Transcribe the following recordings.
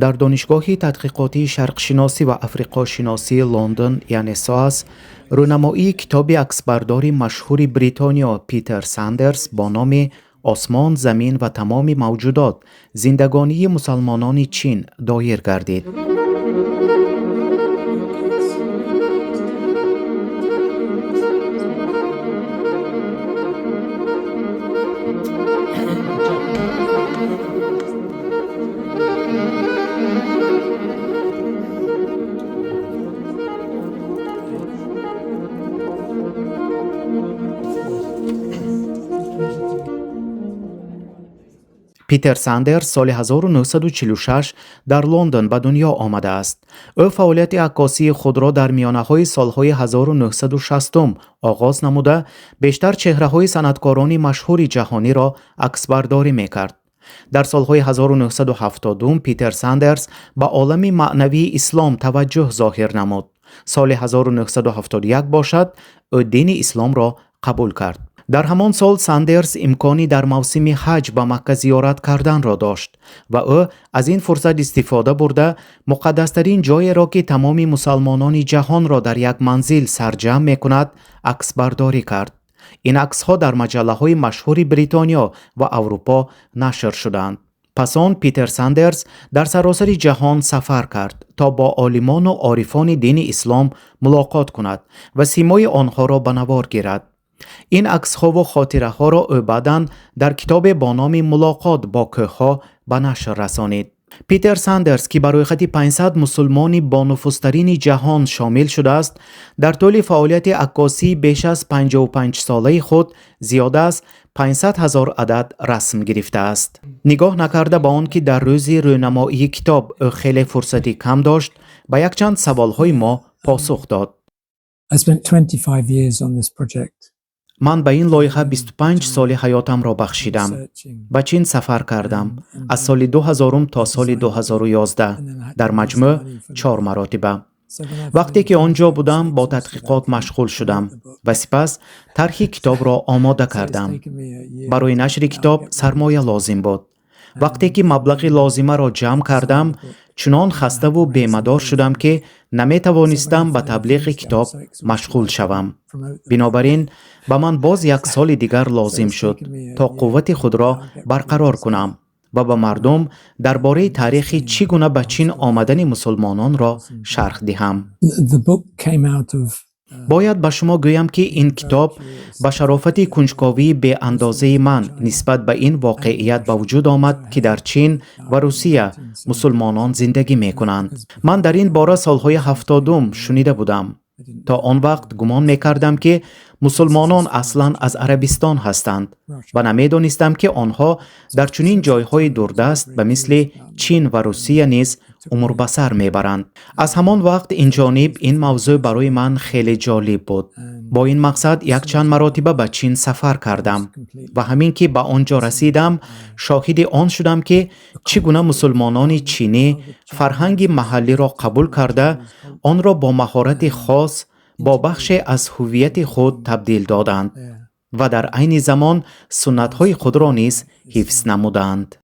در دانشگاه تحقیقاتی شرقشناسی و افریقا شناسی لندن یعنی ساس رونمایی کتاب عکسبرداری مشهور بریتانیا پیتر ساندرز با نام آسمان، زمین و تمام موجودات زندگانی مسلمانان چین دایر گردید. پیتر ساندرز سال 1946 در لندن به دنیا آمده است. او فعالیت عکاسی خود را در میانه‌های سالهای 1960 آغاز نموده بیشتر چهره‌های صنعتکاران مشهور جهانی را عکسبرداری می‌کرد. در سالهای 1970 پیتر ساندرز به عالم معنوی اسلام توجه ظاهر نمود. سال 1971 باشد او دین اسلام را قبول کرد. در همان سال ساندرز امکانی در موسم حج به مکه زیارت کردن را داشت و او از این فرصت استفاده برده مقدسترین جایی را که تمام مسلمانان جهان را در یک منزل سرجم می کند عکس برداری کرد. این عکس ها در مجله های مشهور بریتانیا و اروپا نشر شدند. پس آن پیتر ساندرز در سراسر جهان سفر کرد تا با عالمان و عارفان دین اسلام ملاقات کند و سیمای آنها را به نوار گیرد. این عکس‌ها و خاطره‌ها را او بعداً در کتاب با نام ملاقات با کوه‌ها به نشر رسانید. پیتر ساندرز که برای خط 500 مسلمانی با نفوذترین جهان شامل شده است، در طول فعالیت عکاسی بیش از 55 ساله خود زیاده از 500,000 عدد رسم گرفته است. نگاه نکرده به آن که در روز رونمایی کتاب او خیلی فرصتی کم داشت، به یک چند سوال‌های ما پاسخ داد. I spent 25 years on this project. من به این لایحه 25 سال حیاتم را بخشیدم. به چین سفر کردم از سال 2000 تا سال 2011 در مجموع 4 مراتبه. وقتی که آنجا بودم با تحقیقات مشغول شدم و سپس طرح کتاب را آماده کردم. برای نشر کتاب سرمایه لازم بود. وقتی که مبلغ لازمه را جمع کردم چنان خسته و بیمدار شدم که نمی توانستم به تبلیغ کتاب مشغول شوم. بنابراین به من باز 1 سال دیگر لازم شد تا قوت خود را برقرار کنم و به مردم درباره تاریخ چگونه به چین آمدن مسلمانان را شرح دهم. باید به شما گویم که این کتاب به شرافت کنجکاوی به اندازه من نسبت به این واقعیت به وجود آمد که در چین و روسیه مسلمانان زندگی می کنند. من در این باره سالهای 70 شنیده بودم. تا آن وقت گمان می کردم که مسلمانان اصلا از عربستان هستند و نمی دانستم که آنها در چنین جایهای دوردست به مثل چین و روسیه نیز امور به سر می برند. از همان وقت این جانب این موضوع برای من خیلی جالب بود. با این مقصد 1 چند مراتبه به چین سفر کردم و همین که به آنجا رسیدم شاهد آن شدم که چگونه مسلمانان چینی فرهنگ محلی را قبول کرده آن را با مهارت خاص با بخش از هویت خود تبدیل دادند و در عین زمان سنت‌های خود را نیز حفظ نمودند.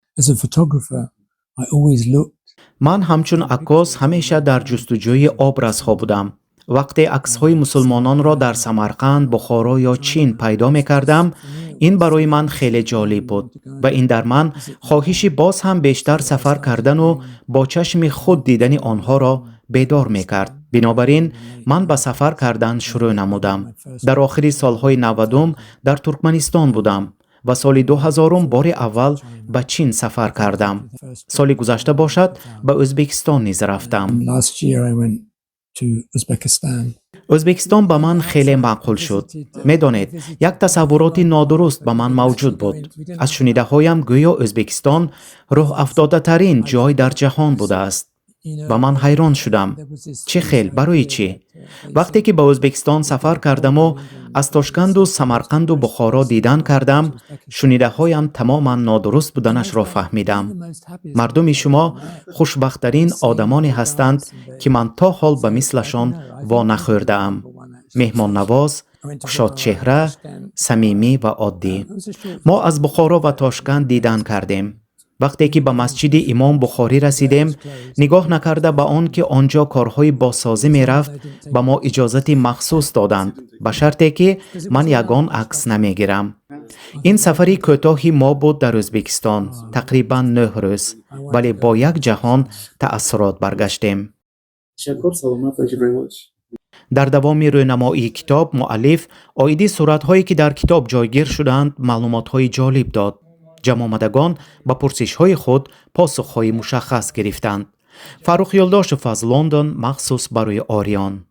من همچون عکاس همیشه در جستجوی آبرزها بودم. وقتی عکس‌های مسلمانان را در سمرقند، بخارا یا چین پیدا می‌کردم، این برای من خیلی جالب بود و این در من خواهشی باز هم بیشتر سفر کردن و با چشم خود دیدن آنها را بیدار می‌کرد. بنابراین من به سفر کردن شروع نمودم. در آخر سالهای 90 در ترکمنستان بودم و سال 2000 بار اول به چین سفر کردم. سال گذشته باشد به ازبکستان نیز رفتم. ازبکستان به من خیلی معقول شد. میدانید یک تصورات نادرست به من موجود بود. از شنیده هایم گویا ازبکستان روح افتاده ترین جای در جهان بوده است. و من حیران شدم. چه خیل؟ برای چی؟ وقتی که به ازبکستان سفر کردم و از تاشکند و سمرقند و بخارا دیدن کردم، شنیده هایم تماما نادرست بودنش را فهمیدم. مردم شما خوشبخت‌ترین آدمانی هستند که من تا حال به مثلشان وا نخورده‌ام. مهمان نواز، گشاد چهره، صمیمی و عادی. ما از بخارا و تاشکند دیدن کردیم. وقتی که به مسجد امام بخاری رسیدیم، نگاه نکرده به آن که آنجا کارهای بازسازی می رفت، به ما اجازت مخصوص دادند، به شرطی که من یگان عکس نمی گیرم. این سفری کوتاهی ما بود در ازبکستان، تقریبا 9 روز، ولی با یک جهان تأثیرات برگشتیم. تشکر، سلامت. Thank you very much. در دوام رونمایی کتاب، مؤلف آیدی صورت‌هایی که در کتاب جایگیر شدند معلومات‌های جالب داد. جمع آمدگان با پرسش‌های خود پاسخ‌های مشخص گرفتند. فروخ یلداش از لندن مخصوص برای آریان.